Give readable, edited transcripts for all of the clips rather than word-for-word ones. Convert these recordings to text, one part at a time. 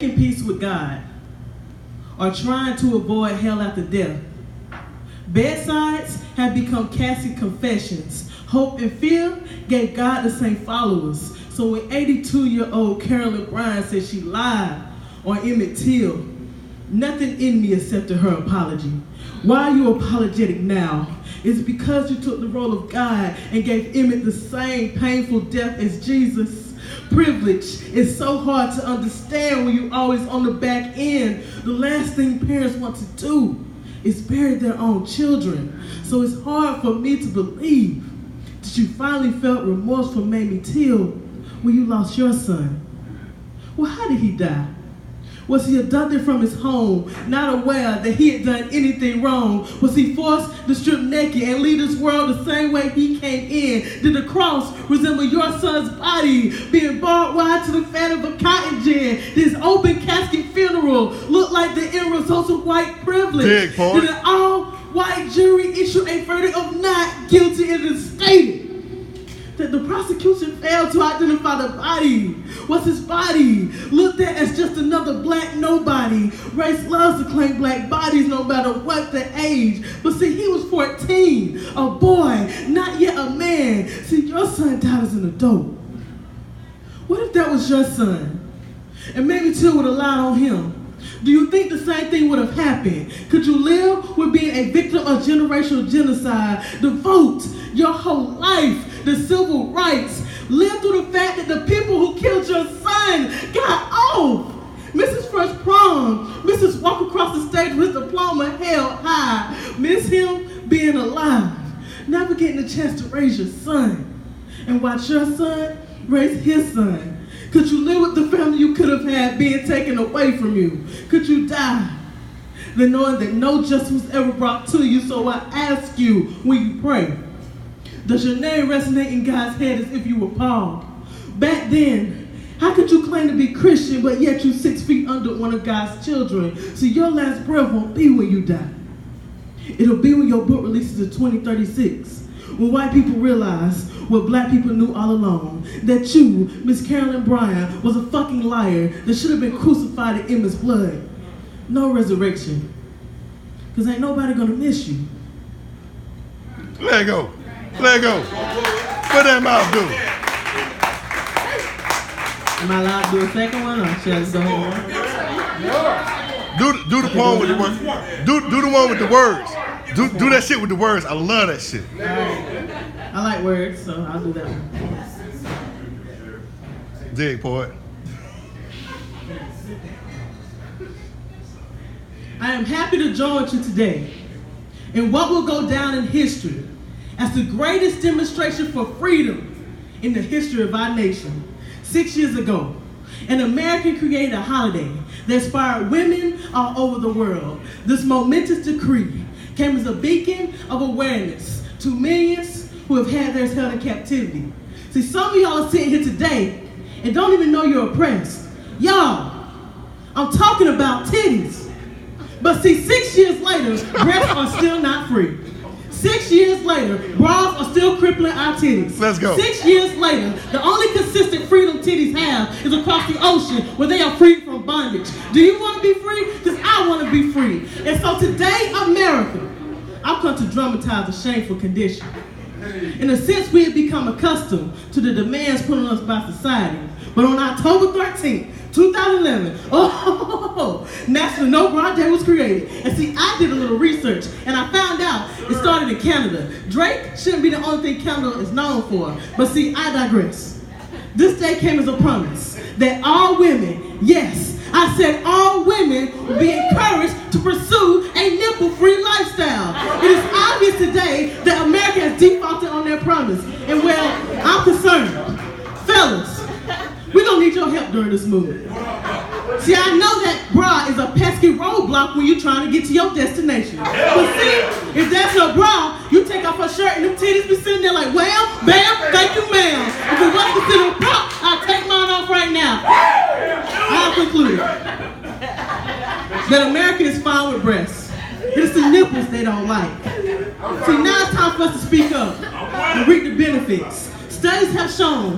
in peace with God or trying to avoid hell after death. Bedsides have become casket confessions. Hope and fear gave God the same followers. So when 82-year-old Carolyn Bryant said she lied on Emmett Till, nothing in me accepted her apology. Why are you apologetic now? It's because you took the role of God and gave Emmett the same painful death as Jesus. Privilege is so hard to understand when you're always on the back end. The last thing parents want to do is bury their own children. So it's hard for me to believe that you finally felt remorse for Mamie Till when you lost your son. Well, how did he die? Was he abducted from his home, not aware that he had done anything wrong? Was he forced to strip naked and leave this world the same way he came in? Did the cross resemble your son's body being barbed wire to the fat of a cotton gin? Did his open casket funeral look like the end result of white privilege? Big point. Did an all-white jury issue a verdict of not guilty and it stated that the prosecution failed to identify the body? Was his body looked at as just another black nobody? Race loves to claim black bodies no matter what the age. But see, he was 14, a boy, not yet a man. See, your son died as an adult. What if that was your son? And maybe Till would have lied on him. Do you think the same thing would have happened? Could you live with being a victim of generational genocide, devote your whole life to civil rights, live through the fact that the people who killed your son got off? Mrs. First Prom, Mrs. Walk across the stage with his diploma held high. Miss him being alive, never getting a chance to raise your son, and watch your son raise his son. Could you live with the family you could have had being taken away from you? Could you die then knowing that no justice was ever brought to you? So I ask you when you pray, does your name resonate in God's head as if you were Paul? Back then, how could you claim to be Christian but yet you 6 feet under one of God's children? So your last breath won't be when you die. It'll be when your book releases in 2036. When white people realize what black people knew all along, that you, Miss Carolyn Bryant, was a fucking liar that should have been crucified in Emmett's blood. No resurrection. Because ain't nobody gonna miss you. Let go. Let go. What that mouth do? Am I allowed to do a second one, or should I just go ahead? Do the poem with the words. Do the one with the words. Do that shit with the words. I love that shit. All right. I like words, so I'll do that one. Dig, poet. I am happy to join you today in what will go down in history as the greatest demonstration for freedom in the history of our nation. 6 years ago, an American created a holiday that inspired women all over the world. This momentous decree came as a beacon of awareness to millions who have had theirs held in captivity. See, some of y'all are sitting here today and don't even know you're oppressed. Y'all, I'm talking about titties. But see, 6 years later, breasts are still not free. 6 years later, bras are still crippling our titties. Let's go. 6 years later, the only consistent freedom titties have is across the ocean where they are freed from bondage. Do you want to be free? Because I want to be free. And so today, America, I've come to dramatize a shameful condition. In a sense, we have become accustomed to the demands put on us by society. But on October 13th, 2011, National No Bra Day was created. And see, I did a little research, and I found out it started in Canada. Drake shouldn't be the only thing Canada is known for. But see, I digress. This day came as a promise that all women, yes, I said all women, will be encouraged to pursue a nipple-free lifestyle. It is obvious today that America has defaulted on their promise. And well, I'm concerned. Fellas, we're gonna need your help during this move. See, I know that bra is a pesky roadblock when you're trying to get to your destination. But see, if that's your bra, you take off her shirt and them titties be sitting there like, well, bam, thank you, ma'am. If it wasn't considered a prop, I'll take mine off right now. I'll conclude that America is fine with breasts. It's the nipples they don't like. See, now it's time for us to speak up and reap the benefits. Studies have shown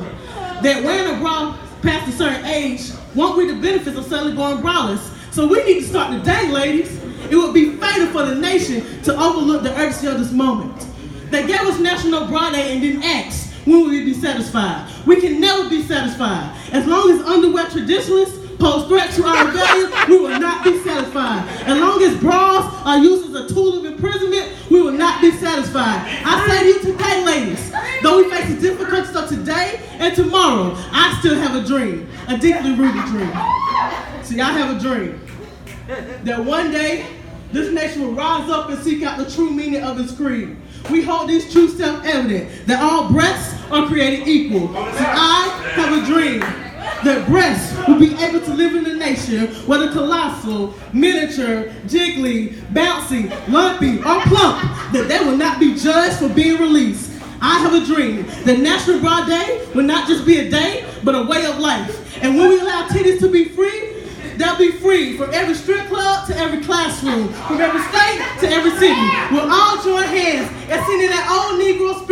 that wearing a bra past a certain age won't reap the benefits of selling going braless. So we need to start today, ladies. It would be fatal for the nation to overlook the urgency of this moment. They gave us National Bra Day and didn't ask when we would be satisfied. We can never be satisfied. As long as underwear traditionalists pose threats to our values, we will not be satisfied. As long as bras are used as a tool of imprisonment, we will not be satisfied. I say to you today, ladies, though we face the difficulties of today and tomorrow, I still have a dream, a deeply rooted dream. See, I have a dream that one day this nation will rise up and seek out the true meaning of its creed. We hold these truths self-evident, that all breasts are created equal. See, I have a dream that breasts will be able to live in a nation where the colossal, miniature, jiggly, bouncy, lumpy, or plump, that they will not be judged for being released. I have a dream that National Bra Day will not just be a day, but a way of life. And when we allow titties to be free, they'll be free from every strip club to every classroom, from every state to every city. We'll all join hands and sing in that old Negro